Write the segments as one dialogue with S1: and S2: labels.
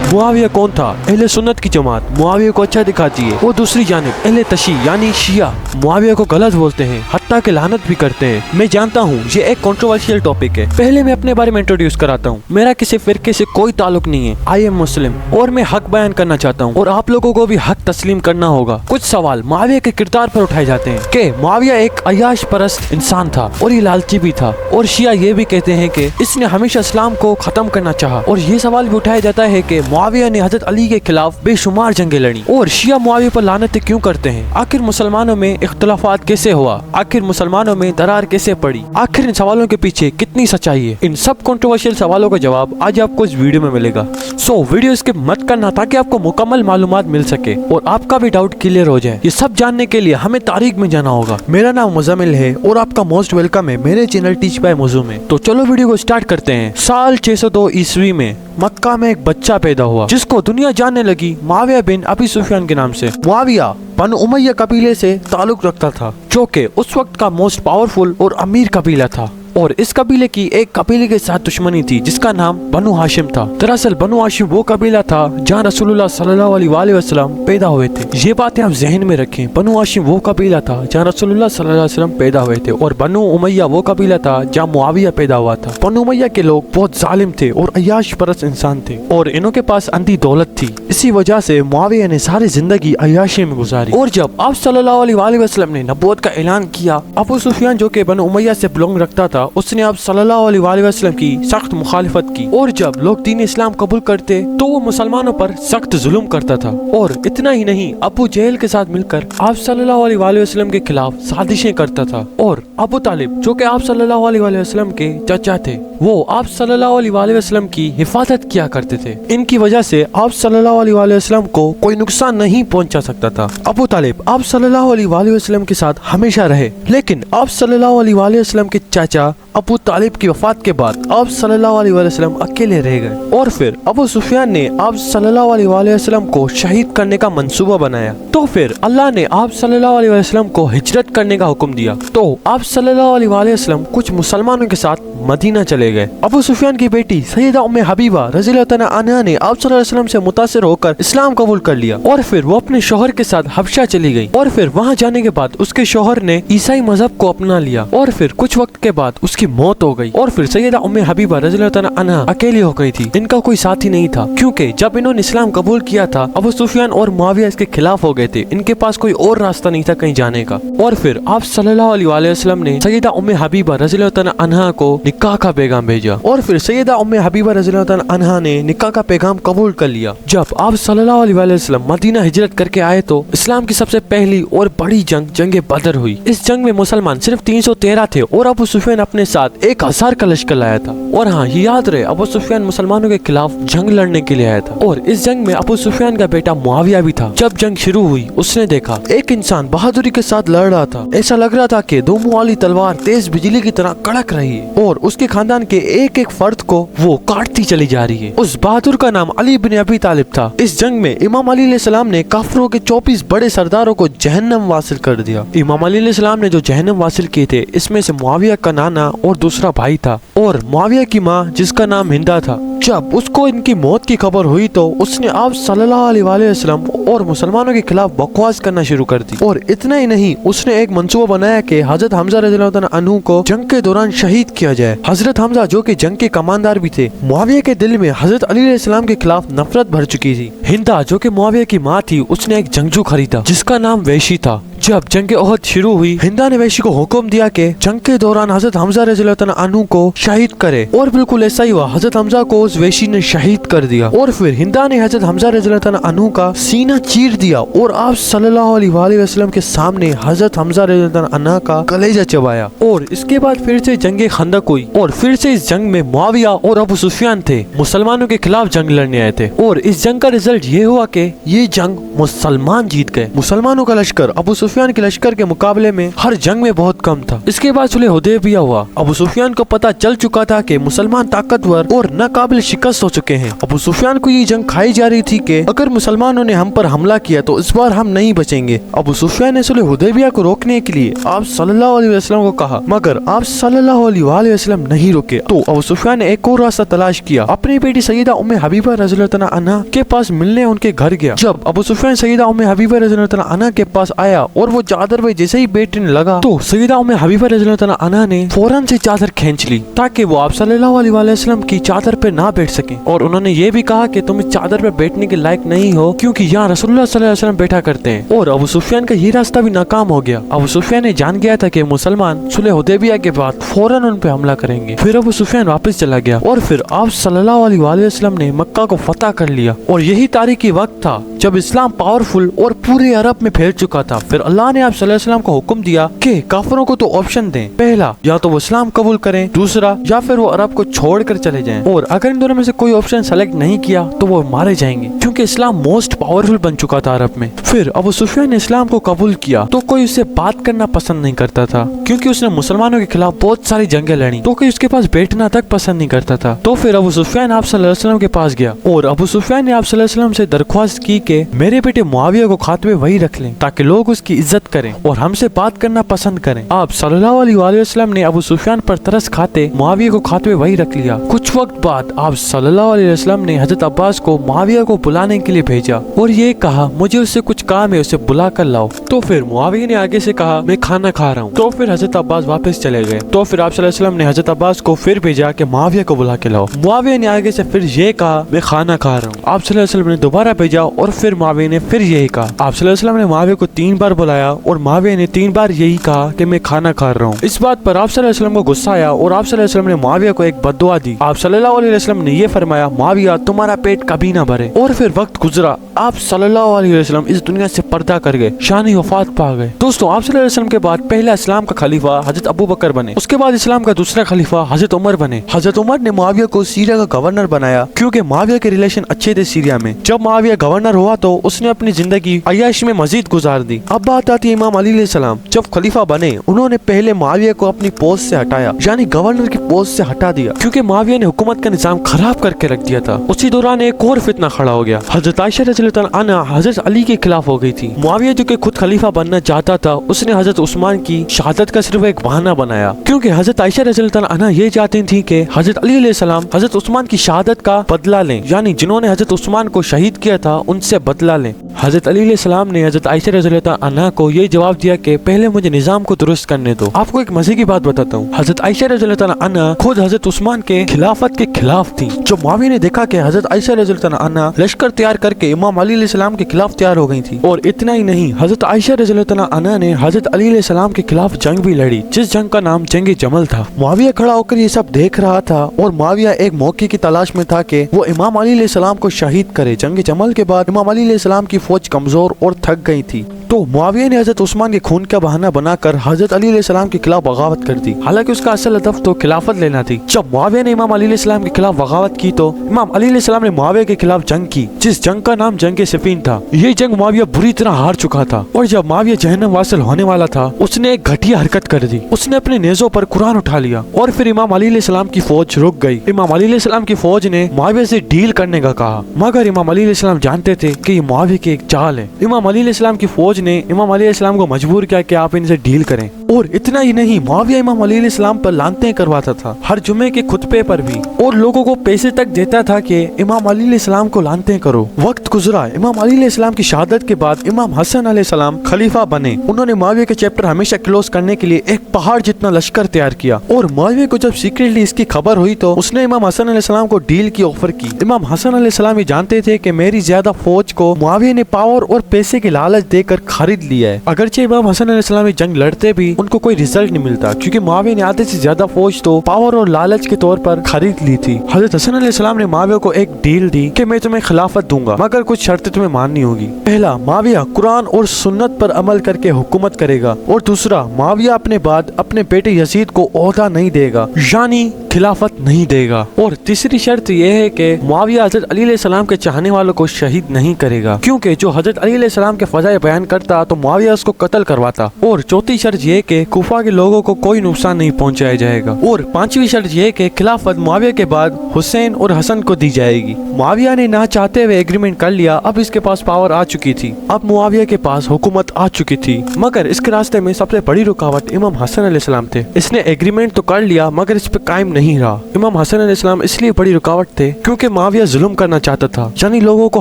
S1: मुआविया कौन था? अहले सुन्नत की जमात मुआविया को अच्छा दिखाती है और दूसरी जानिब अहले तशी यानी शिया मुआविया को गलत बोलते हैं, हत्ता के लानत भी करते हैं। मैं जानता हूँ ये एक कंट्रोवर्शियल टॉपिक है। पहले मैं अपने बारे में इंट्रोड्यूस कराता हूँ। मेरा किसी फिरके से कोई ताल्लुक नहीं है। आई एम मुस्लिम और मैं हक बयान करना चाहता हूँ और आप लोगों को भी हक तस्लीम करना होगा। कुछ सवाल मुआविया के किरदार पर उठाए जाते हैं कि मुआविया एक अय्याश परस्त इंसान था और ये लालची भी था, और शिया ये भी कहते हैं कि इसने हमेशा इस्लाम को खत्म करना चाहा। और ये सवाल भी उठाया जाता है कि मुआविया ने हजरत अली के खिलाफ बेशुमार जंगें लड़ी। और शिया मुआविया पर लानतें क्यों करते हैं? आखिर मुसलमानों में इख्तिलाफात कैसे हुआ? आखिर मुसलमानों में दरार कैसे पड़ी? आखिर इन सवालों के पीछे कितनी सच्चाई है? इन सब कंट्रोवर्शियल सवालों का जवाब आज आपको इस वीडियो में मिलेगा। सो वीडियो स्किप मत करना ताकि आपको मुकम्मल मालूमात मिल सके और आपका भी डाउट क्लियर हो जाए। ये सब जानने के लिए हमें तारीख में जाना होगा। मेरा नाम मुज़म्मिल है और आपका मोस्ट वेलकम है मेरे चैनल टीच बाय मौजू में। तो चलो वीडियो को स्टार्ट करते हैं। साल 602 ईस्वी में मक्का में एक बच्चा पैदा हुआ जिसको दुनिया जानने लगी मुआविया बिन अबी सुफियान के नाम से। मुआविया बनु उमय्या कबीले से ताल्लुक रखता था जो कि उस वक्त का मोस्ट पावरफुल और अमीर कबीला था, और इस कबीले की एक कबीले के साथ दुश्मनी थी जिसका नाम बनु हाशिम था। दरअसल बनु हाशिम वो कबीला था जहाँ रसूलुल्लाह सल्लल्लाहु अलैहि वसल्लम पैदा हुए थे। ये बातें आप जहन में रखें। बनु हाशिम वो कबीला था जहाँ रसूलुल्लाह सल्लल्लाहु अलैहि वसल्लम पैदा हुए थे, और बनु उमय्या वो कबीला था जहाँ मुआविया पैदा हुआ था। बनु उमय्या के लोग बहुत जालिम थे और अय्याश परस्त इंसान थे और इन्हों के पास अंधी दौलत थी। इसी वजह से मुआविया ने सारी जिंदगी अय्याशी में गुजारी। और जब आप सल्लल्लाहु अलैहि वसल्लम ने नबूवत का ऐलान किया, अबू सुफियान जो कि बनु उमय्या से बिलोंग रखता था उसने आप सल्लल्लाहु अलैहि वसल्लम की सख्त मुखालिफत की, और जब लोग दीन इस्लाम कबूल करते तो वो मुसलमानों पर सख्त जुल्म करता था। और इतना ही नहीं, अबू जहल के साथ मिलकर आप सल्लल्लाहु अलैहि वसल्लम के खिलाफ साजिशें करता था। और अबू तालिब जो कि आप सल्लल्लाहु अलैहि वसल्लम के चाचा थे, वो आप सल्लल्लाहु अलैहि वसल्लम की हिफाजत किया करते थे। इनकी वजह से आप सल्लल्लाहु अलैहि वसल्लम को कोई नुकसान नहीं पहुंचा सकता था। अबू तालिब आप सल्लल्लाहु अलैहि वसल्लम के साथ हमेशा रहे, लेकिन आप सल्लल्लाहु अलैहि वसल्लम के चाचा अबू तालिब की वफात के बाद आप सल्लल्लाहु अलैहि वसल्लम अकेले रह गए। और फिर अबू सुफियान ने आप सल्लल्लाहु अलैहि वसल्लम को शहीद करने का मंसूबा बनाया। तो फिर अल्लाह ने आप सल्लल्लाहु अलैहि वसल्लम को हिजरत करने का हुक्म दिया। तो आप सल्लल्लाहु अलैहि वसल्लम कुछ मुसलमानों के साथ मदीना चले गए। अबू सुफियान की बेटी सैयदा उम्मे हबीबा रज़ियल्लाहु तआला अन्हा ने आप सल्लल्लाहु अलैहि वसल्लम से मुतासिर होकर इस्लाम कबूल कर लिया, और फिर वो अपने शौहर के साथ हबशा चली गई। और फिर वहाँ जाने के बाद उसके शौहर ने ईसाई मजहब को अपना लिया, और फिर कुछ वक्त के बाद उसकी मौत हो गई। और फिर सैयदा उम्मे हबीबा रज़ियल्लाहु तआला अन्हा अकेली हो गई थी। इनका कोई साथी नहीं था, क्योंकि जब इन्होंने इस्लाम कबूल किया था अबू सुफियान और मुआविया इसके खिलाफ हो गए थे। इनके पास कोई और रास्ता नहीं था कहीं जाने का। और फिर आप सल्लल्लाहु अलैहि वसल्लम ने सैयदा उम्मे हबीबा रज़ियल्लाहु तआला अन्हा को निकाह का पैगाम भेजा, और फिर सैयदा उम्मे हबीबा रज़ियल्लाहु तआला अन्हा ने निकाह का पैगाम कबूल कर लिया। जब आप सल्लल्लाहु अलैहि वसल्लम मदीना हिजरत करके आए तो इस्लाम की सबसे पहली और बड़ी जंग जंगे बदर हुई। इस जंग में मुसलमान सिर्फ 313 थे और अबू सुफियान अपने साथ 1000 का लश्कर लाया था। और हाँ, ये याद रहे अबू सुफियान मुसलमानों के खिलाफ जंग लड़ने के लिए आया था, और इस जंग में अबू सुफियान का बेटा मुआविया भी था। जब जंग शुरू हुई उसने देखा एक इंसान बहादुरी के साथ लड़ रहा था। ऐसा लग रहा था कि दो मुंह वाली तलवार तेज बिजली की तरह कड़क रही है और उसके खानदान के एक एक फर्द को वो काटती चली जा रही है। उस बहादुर का नाम अली बिन अबी तालिब था। इस जंग में इमाम अली अलैहिस्सलाम ने काफिरों के 24 बड़े सरदारों को जहन्नम वासिल कर दिया। इमाम अली अलैहिस्सलाम ने जो जहन्नम वासिल किए थे इसमें से मुआविया का नाना और दूसरा भाई था, और मुआविया की माँ जिसका नाम हिंदा था। जब उसको इनकी मौत की खबर हुई तो उसने आप सल्लल्लाहु अलैहि वसल्लम और मुसलमानों के खिलाफ बकवास करना शुरू कर दी। और इतना ही नहीं, उसने एक मंसूबा बनाया कि हजरत हमजा रज़ियल्लाहु तआला अन्हु को जंग के दौरान शहीद किया जाए। हजरत हमजा जो कि जंग के कमांडर भी थे, मुआविया के दिल में हजरत अली अलैहिस्सलाम के खिलाफ नफरत भर चुकी थी। हिंदा जो कि मुआविया की माँ थी, उसने एक जंगजू खरीदा जिसका नाम वैशी था। जब जंग ओहद शुरू हुई, हिंदा ने वैशी को हुक्म दिया कि जंग के दौरान हजरत हमजा रज़ियल्लाहु तआला अन्हु को शहीद करे, और बिल्कुल ऐसा ही हुआ। हजरत हमजा को उस वैशी ने शहीद कर दिया, और फिर हिंदा ने हजरत हमजा रज़ियल्लाहु तआला अन्हु का सीना चीर दिया और आप सल्लल्लाहु अलैहि वसल्लम के सामने हजरत हमजा रज़ियल्लाहु तआला अन्हु का कलेजा चबाया। और इसके बाद फिर से जंग खंदक हुई, और फिर से इस जंग में मुआविया और अबू सुफियान थे, मुसलमानों के खिलाफ जंग लड़ने आए थे। और इस जंग का रिजल्ट ये हुआ कि ये जंग मुसलमान जीत गए। मुसलमानों का लश्कर अबू सुफियान सुफियान के लश्कर के मुकाबले में हर जंग में बहुत कम था। इसके बाद सुलह हुदैबिया हुआ। अबू सुफियान को पता चल चुका था कि मुसलमान ताकतवर और नाकाबिल शिकस्त हो चुके हैं। अबू सुफियान को ये जंग खाई जा रही थी कि अगर मुसलमानों ने हम पर हमला किया तो इस बार हम नहीं बचेंगे। अबू सुफियान ने सुलह हुदैबिया को रोकने के लिए आप सल्लल्लाहु अलैहि वसल्लम को कहा, मगर आप सल्लल्लाहु अलैहि वसल्लम नहीं रुके। तो अबू सुफियान ने एक और रास्ता तलाश किया। अपनी बेटी सैयदा उम्मे हबीबा रज़ियल्लाहु तआला अन्हा के पास मिलने उनके घर गया। जब अबू सुफियान सैयदा उम्मे हबीबा रज़ियल्लाहु तआला अन्हा के पास आया और वो चादर पे जैसे ही बैठने लगा तो सैयदा उम्मे हबीबा रज़ियल्लाहु तआला अन्हा ने फौरन से चादर खींच ली ताकि वो आप सल्लल्लाहु अलैहि वसल्लम की चादर पे ना बैठ सके। और उन्होंने ये भी कहा कि तुम इस चादर पे बैठने के लायक नहीं हो क्योंकि यहाँ रसूलुल्लाह सल्लल्लाहु अलैहि वसल्लम बैठा करते हैं। और अबू सुफियान का ये रास्ता भी नाकाम हो गया। अबू सुफियान ने जान गया था कि मुसलमान सुलह हुदैबिया के बाद फौरन उन पे हमला करेंगे। फिर अबू सुफियान वापस चला गया और फिर आप सल्लल्लाहु अलैहि वसल्लम ने मक्का को फतह कर लिया। और यही तारीखी वक्त था जब इस्लाम पावरफुल और पूरे अरब में फैल चुका था। फिर अल्लाह ने आप सल्लल्लाहु अलैहि वसल्लम को हुक्म दिया कि काफिरों को तो ऑप्शन दें, पहला या तो वो इस्लाम कबूल करें, दूसरा या फिर वो अरब को छोड़कर चले जाएं। और अगर इन दोनों में से कोई ऑप्शन सेलेक्ट नहीं किया तो वो मारे जाएंगे क्योंकि इस्लाम मोस्ट पावरफुल बन चुका था अरब में। फिर अबू सुफियान ने इस्लाम को कबूल किया तो कोई उससे बात करना पसंद नहीं करता था क्योंकि उसने मुसलमानों के खिलाफ बहुत सारी जंगें लड़ी, तो कोई उसके पास बैठना तक पसंद नहीं करता था। तो फिर अबू सुफियान आप सल्लल्लाहु अलैहि वसल्लम के पास गया और अबू सुफियान ने आप सल्लल्लाहु अलैहि वसल्लम से दरख्वास्त की कि मेरे बेटे मुआविया को खातमे वही रख लें ताकि लोग उसकी इज्जत करें और हमसे बात करना पसंद करें। आप सल्लल्लाहु अलैहि वसल्लम ने अबू सुफियान पर तरस खाते मुआविया को खातमे वही रख लिया। कुछ वक्त बाद आप सल्लल्लाहु अलैहि वसल्लम ने हजरत अब्बास को मुआविया को बुलाने के लिए भेजा और ये कहा मुझे उससे कुछ काम है, उसे बुला कर लाओ। तो फिर मुआविया ने आगे से कहा मैं खाना खा रहा हूँ। तो फिर हजरत अब्बास वापस चले गए। तो फिर आप सल्लल्लाहु अलैहि वसल्लम ने हजरत अब्बास को फिर भेजा कि मुआविया को बुला के लाओ। मुआविया ने आगे से फिर ये कहा मैं खाना खा रहा हूँ। आप सल्लल्लाहु अलैहि वसल्लम ने दोबारा भेजा और फिर मुआविया ने फिर यही कहा। आप सल्लल्लाहु अलैहि वसल्लम ने मुआविया को 3 बार बुलाया और मुआविया ने 3 बार यही कहा कि मैं खाना खा रहा हूँ। इस बात पर आप सल्लल्लाहु अलैहि वसल्लम को गुस्सा आया और आप सल्लल्लाहु अलैहि वसल्लम ने मुआविया को एक बद्दुआ दी। आप सल्लल्लाहु अलैहि वसल्लम ने ये फरमाया मुआविया तुम्हारा पेट कभी ना भरे। और फिर वक्त गुजरा, आप सल्लल्लाहु अलैहि वसल्लम इस दुनिया से पर्दा कर गए, शानी वफात पा गए। दोस्तों आप सल्लल्लाहु अलैहि वसल्लम के बाद पहला इस्लाम का खलीफा हजरत अबू बकर बने। उसके बाद इस्लाम का दूसरा खलीफा हजरत उमर बने। हजरत उमर ने मुआविया को सीरिया का गवर्नर बनाया क्योंकि मुआविया के रिलेशन अच्छे थे सीरिया में। जब मुआविया गवर्नर हुआ तो उसने अपनी जिंदगी अय्याश में मजीद गुजार दी। अब बात आती है इमाम अली अलैहिस्सलाम। जब खलीफा बने उन्होंने पहले मुआविया को अपनी पोस्ट से हटाया, यानी गवर्नर की पोस्ट से हटा दिया क्योंकि मुआविया ने हुकूमत का निजाम खराब करके रख दिया था। उसी दौरान एक और फितना खड़ा हो गया। हजरत आयशा रज़ियल्लाहु अन्हा हजरत अली के खिलाफ हो गई थी। मुआविया जो कि खुद खलीफा बनना चाहता था उसने हजरत उस्मान की शहादत का सिर्फ एक बहाना बनाया क्योंकि हजरत आयशा रज़ियल्लाहु अन्हा ये चाहती थी कि हजरत अली अलैहिस्सलाम हजरत उस्मान की शहादत का बदला लें, यानी जिन्होंने हजरत उस्मान को शहीद किया था उनसे बदला लें। हजरत अली अलैहिस्सलाम ने हजरत आयशा रज़ियल्लाहु अन्हा को ये जवाब दिया कि पहले मुझे निजाम को दुरुस्त करने दो। आपको एक मजे की बात बताता हूँ, हजरत आयशा रज़ियल्लाहु अन्हा खुद हजरत उस्मान के खिलाफत के खिलाफ थी। जब मुआविया ने देखा कि हजरत आयशा रज़ियल्लाहु अन्हा लश्कर तैयार करके इमाम अली अलैहिस्सलाम के खिलाफ तैयार हो गई थी, और इतना ही नहीं हजरत आयशा रज़ियल्लाहु अन्हा ने हजरत अली अलैहिस्सलाम के खिलाफ जंग भी लड़ी जिस जंग का नाम जंग जमल था। मुआविया खड़ा होकर ये सब देख रहा था और मुआविया एक मौके की तलाश में था कि वो इमाम अली अलैहिस्सलाम को शहीद करे। जंग जमल के बाद इमाम अली अलैहिस्सलाम की फौज कमजोर और थक गई थी, तो मुआविया ने हजरत उस्मान के खून का बहाना बनाकर हजरत अली अलैहिस्सलाम के खिलाफ बगावत कर दी। हालांकि उसका असल हदफ तो खिलाफत लेना थी। जब मुआविया ने इमाम अली अलैहिस्सलाम के खिलाफ बगावत की तो इमाम अली अलैहिस्सलाम ने मुआविया के खिलाफ जंग की जिस जंग का नाम जंग सिफीन था। ये जंग मुआविया बुरी तरह हार चुका था और जब मुआविया जहन्नम वासिल होने वाला था उसने एक घटिया हरकत कर दी। उसने अपने नेज़ों पर कुरान उठा लिया और फिर इमाम अली अलैहिस्सलाम की फौज रुक गई। इमाम अली अलैहिस्सलाम की फौज ने मुआविया से डील करने का कहा, मगर इमाम अली अलैहिस्सलाम जानते थे कि ये मुआविया की एक चाल है। इमाम अली अलैहिस्सलाम की फौज ने इमाम अली अलैहिस्सलाम को मजबूर किया कि आप इनसे डील करें। और इतना ही नहीं, मुआविया इमाम अली अलैहिस्सलाम पर लानतें करवाता था, हर जुमे के खुतबे पर भी, और लोगों को पैसे तक देता था कि इमाम अली अलैहिस्सलाम को लानतें करो। वक्त गुजरा, इमाम अली अलैहिस्सलाम की शहादत के बाद इमाम हसन अलैहिस्सलाम खलीफा बने। उन्होंने मुआविया के चैप्टर हमेशा क्लोज करने के लिए एक पहाड़ जितना लश्कर तैयार किया, और मुआविया को जब सीक्रेटली इसकी खबर हुई तो उसने इमाम हसन अलैहिस्सलाम को डील की ऑफर की। इमाम हसन अलैहिस्सलाम ये जानते थे कि मेरी ज्यादा फौज को मुआविया ने पावर और पैसे के लालच देकर खरीद लिया है। अगरचे इमाम हसन अलैहिस्सलाम जंग लड़ते भी उनको कोई रिजल्ट नहीं मिलता क्योंकि मुआविया ने आधे से ज्यादा फौज तो पावर और लालच के तौर पर खरीद ली थी। हजरत हसन अलैहिस्सलाम ने मुआविया को एक डील दी कि मैं तुम्हें खिलाफत दूंगा मगर कुछ शर्तें तुम्हें माननी होगी। पहला, मुआविया कुरान और सुन्नत पर अमल करके हुकूमत करेगा, और दूसरा, मुआविया अपने बाद अपने बेटे यजीद को ओहदा नहीं देगा, यानी खिलाफत नहीं देगा। और तीसरी शर्त यह है कि मुआविया हजरत अली अलैहिस्सलाम के चाहने वालों को शहीद नहीं करेगा क्योंकि जो हजरत अली अलैहिस्सलाम के फजाए बयान कर करता तो मुआविया उसको कत्ल करवाता। और चौथी शर्त ये कि कुफा के लोगों को कोई नुकसान नहीं पहुंचाया जाएगा। और पांचवी शर्त ये कि खिलाफत मुआविया के बाद हुसैन और हसन को दी जाएगी। मुआविया ने ना चाहते हुए एग्रीमेंट कर लिया। अब इसके पास पावर आ चुकी थी, अब मुआविया के पास हुकूमत आ चुकी थी। मगर इसके रास्ते में सबसे बड़ी रुकावट इमाम हसन अलैहिस्सलाम थे। इसने एग्रीमेंट तो कर लिया मगर इस पे कायम नहीं रहा। इमाम हसन अलैहिस्सलाम इसलिए बड़ी रुकावट थे क्योंकि मुआविया जुल्म करना चाहता था, यानी लोगों को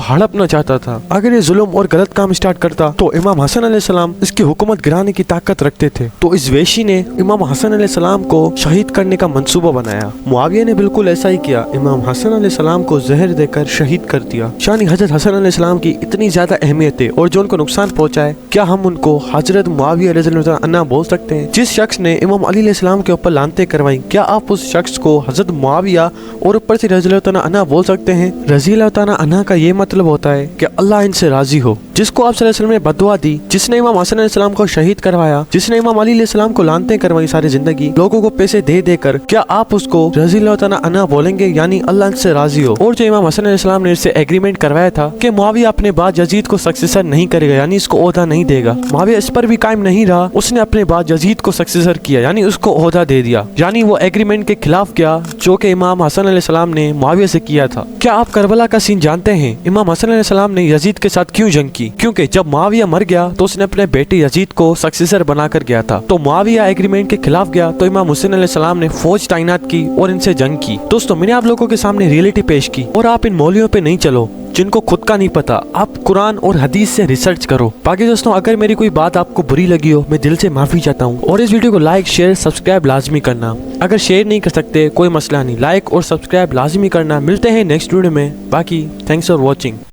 S1: हड़पना चाहता था। अगर ये जुल्म और गलत काम स्टार्ट करता तो इमाम हसन अलैहिस्सलाम इसकी हुकूमत गिराने की ताकत रखते थे। तो इस वेशी ने इमाम हसन अलैहिस्सलाम को शहीद करने का मंसूबा बनाया। मुआविया ने बिल्कुल ऐसा ही किया, इमाम हसन अलैहिस्सलाम को जहर देकर शहीद कर दिया। यानी हजरत हसन अलैहिस्सलाम की इतनी ज्यादा अहमियत है और जो उनको नुकसान पहुंचाए, क्या हम उनको हजरत मुआविया रज़ियल्लाहु अन्हु बोल सकते हैं? जिस शख्स ने इमाम अली अलैहिस्सलाम के ऊपर लानतें करवाई, क्या आप उस शख्स को हजरत मुआविया और ऊपर से रज़ियल्लाहु अन्हु बोल सकते हैं? रज़ियल्लाहु अन्हु का ये मतलब होता है कि अल्लाह इनसे राजी हो। जिसको आप सल्लल्लाहु अलैहि वसल्लम ने बददुआ दी, जिसने इमाम हसन अलैहिस्सलाम को शहीद करवाया, जिसने इमाम अली अलैहिस्सलाम को लानतें करवाई सारी जिंदगी, लोगों को पैसे दे देकर, क्या आप उसको रज़ियल्लाहु अन्हु बोलेंगे? यानी अल्लाह इनसे राजी हो। और जो इमाम हसन अलैहिस्सलाम ने इससे एग्रीमेंट करवाया था कि मुआविया अपने बाद यजीद को सक्सेसर नहीं करेगा, यानी इसको ओहदा नहीं देगा। मुआविया इस पर भी कायम नहीं रहा, उसने अपने बाद यजीद को सक्सेसर किया, यानी उसको ओहदा दे दिया। यानी वो एग्रीमेंट के खिलाफ गया जो कि इमाम हसन अलैहिस्सलाम ने मुआविया से किया था। क्या आप करबला का सीन जानते हैं? इमाम हसन अलैहिस्सलाम ने यजीद के साथ क्यों जंग की? क्योंकि जब मुआविया मर गया तो उसने अपने बेटे यजीद को सक्सेसर बनाकर गया था। तो मुआविया एग्रीमेंट के खिलाफ गया तो इमाम हुसैन अलैहिस्सलाम ने फौज तैनात की और इनसे जंग की। दोस्तों, मैंने आप लोगों के सामने रियलिटी पेश की और आप इन मौलियों पे नहीं चलो जिनको खुद का नहीं पता। आप कुरान और हदीस से रिसर्च करो। बाकी दोस्तों, अगर मेरी कोई बात आपको बुरी लगी हो, मैं दिल से माफी चाहता हूँ। और इस वीडियो को लाइक शेयर सब्सक्राइब लाजमी करना। अगर शेयर नहीं कर सकते कोई मसला नहीं, लाइक और सब्सक्राइब लाजमी करना। मिलते हैं नेक्स्ट वीडियो में। बाकी थैंक्स फॉर वॉचिंग।